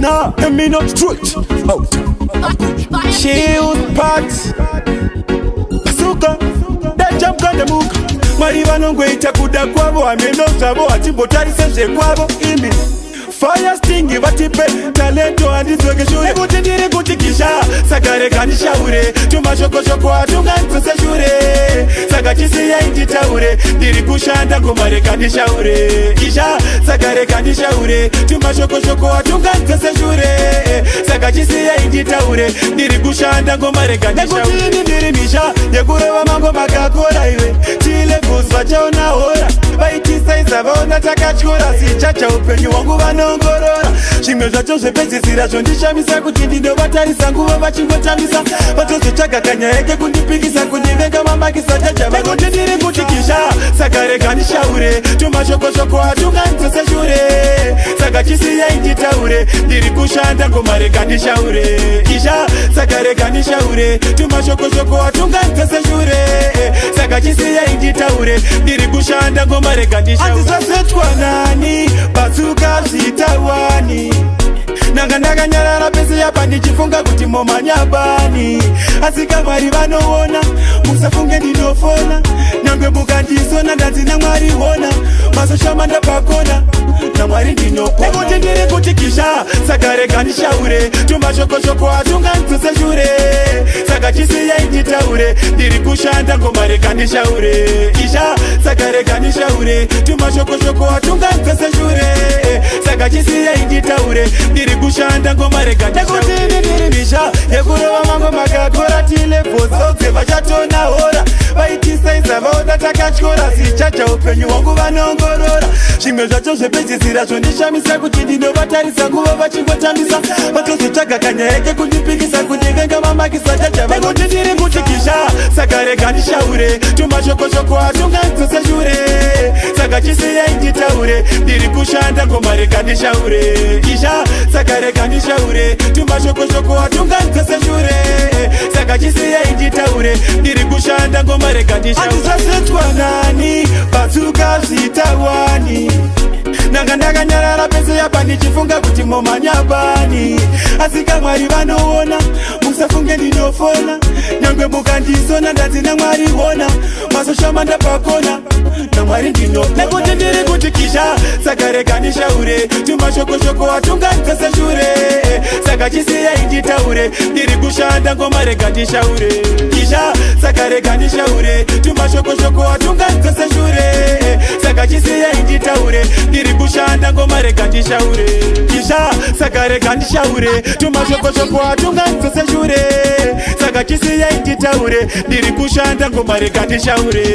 Nah, me not straight out. Shield parts Pasuka That jump got the mook Mariva nongwe itakuda kwabo Ameno sabo atibotari sense kwabo Imi Fire stingi vatipe talento andizweke shure kuti ndiri kutikisha saka reka ndishaure tumashoko atunga nzose shure saka chisiya inditaure ndiri kushanda ngoma reka ndishaure isha saka reka ndishaure tumashoko atunga nzose shure saka chisiya inditaure ndiri kushanda ngoma reka ndishaure nekuti ndiri misha yekurova mango makakora iwe tile kuzva chaona hora vaitisa vaona takatyora sichacha upenyu wangu vanongorora zvimwe zvacho zvepedzisira zvondishamisa kuti ndinovatarisa nguva vachingotambisa vatozotsvaga kanya yeke kundipikisa kundivenga mamakisa chachava kuti ndiri kutikisha saka rega ndishaure tumashoko atunganzose shure saka chisiyai nditaure ndiri kushanda ngoma rega ndishaure isha saka rega ndishaure tumashoko atunganzose shure saka chisiyai nditaure ndiri kushanda ngoma rega ndishaure andisasetwa nani Bazuka zitawani Nanga ndakanyarara pese yapa ndichifunga kuti momanyabani Asika mwari vanoona musafunge ndinofona Nyangwe mukandisona ndanzina mwari hona Masoshama ndapakona na mwari ndinopona Nekuti ndiri kutikisha saka rega ndishaure tumashoko atunga nzose shure saka chisiyai nditaure ndiri kushanda ngoma rega ndishaure isha saka rega ndishaure tumashoko atunga nzose shure saka chisiyai nditaure ndiri kushanda ngoma rega ndishaure nekuti ndiri misha yekurova mango makakora tile vozodze vachatona hora vaitisaisa vaona takatyora sichacha upenyu wangu vanongorora zvimwe zvacho zvepedzisira zvondishamisa kuti ndinovatarisa nguva vachingotambisa vatozotsvaga kanya yeke kundipikisa kundivenga mamakisa chachava nekuti ndiri kutikisha saka rega ndishaure tumashoko atunga nzose shure saka chisiyai nditaure ndiri kushanda ngoma rega ndishaure isha saka rega ndishaure tumashoko atunga nzose shure saka chisiyai nditaure ndiri kushanda ngoma rega ndishaure andisasetwa nani Bazuka zitawani Nanga ndakanyarara pese yapa ndichifunga kuti momanyabani Asika mwari vanoona musafunge ndinofona Nyangwe mukandisona ndanzina mwari hona Masoshama ndapakona na mwari ndinopona Nekuti ndiri kutikisha saka rega ndishaure tumashoko atunga nzose shure saka chisiyai nditaure ndiri kushanda ngoma rega ndishaure isha saka rega ndishaure tumashoko atunga nzose shure saka chisiyai nditaure ndiri kushanda ngoma rega ndishaure isha saka rega ndishaure tumashoko atunga nzose shure saka chisiyai nditaure ndiri kushanda ngoma rega ndishaure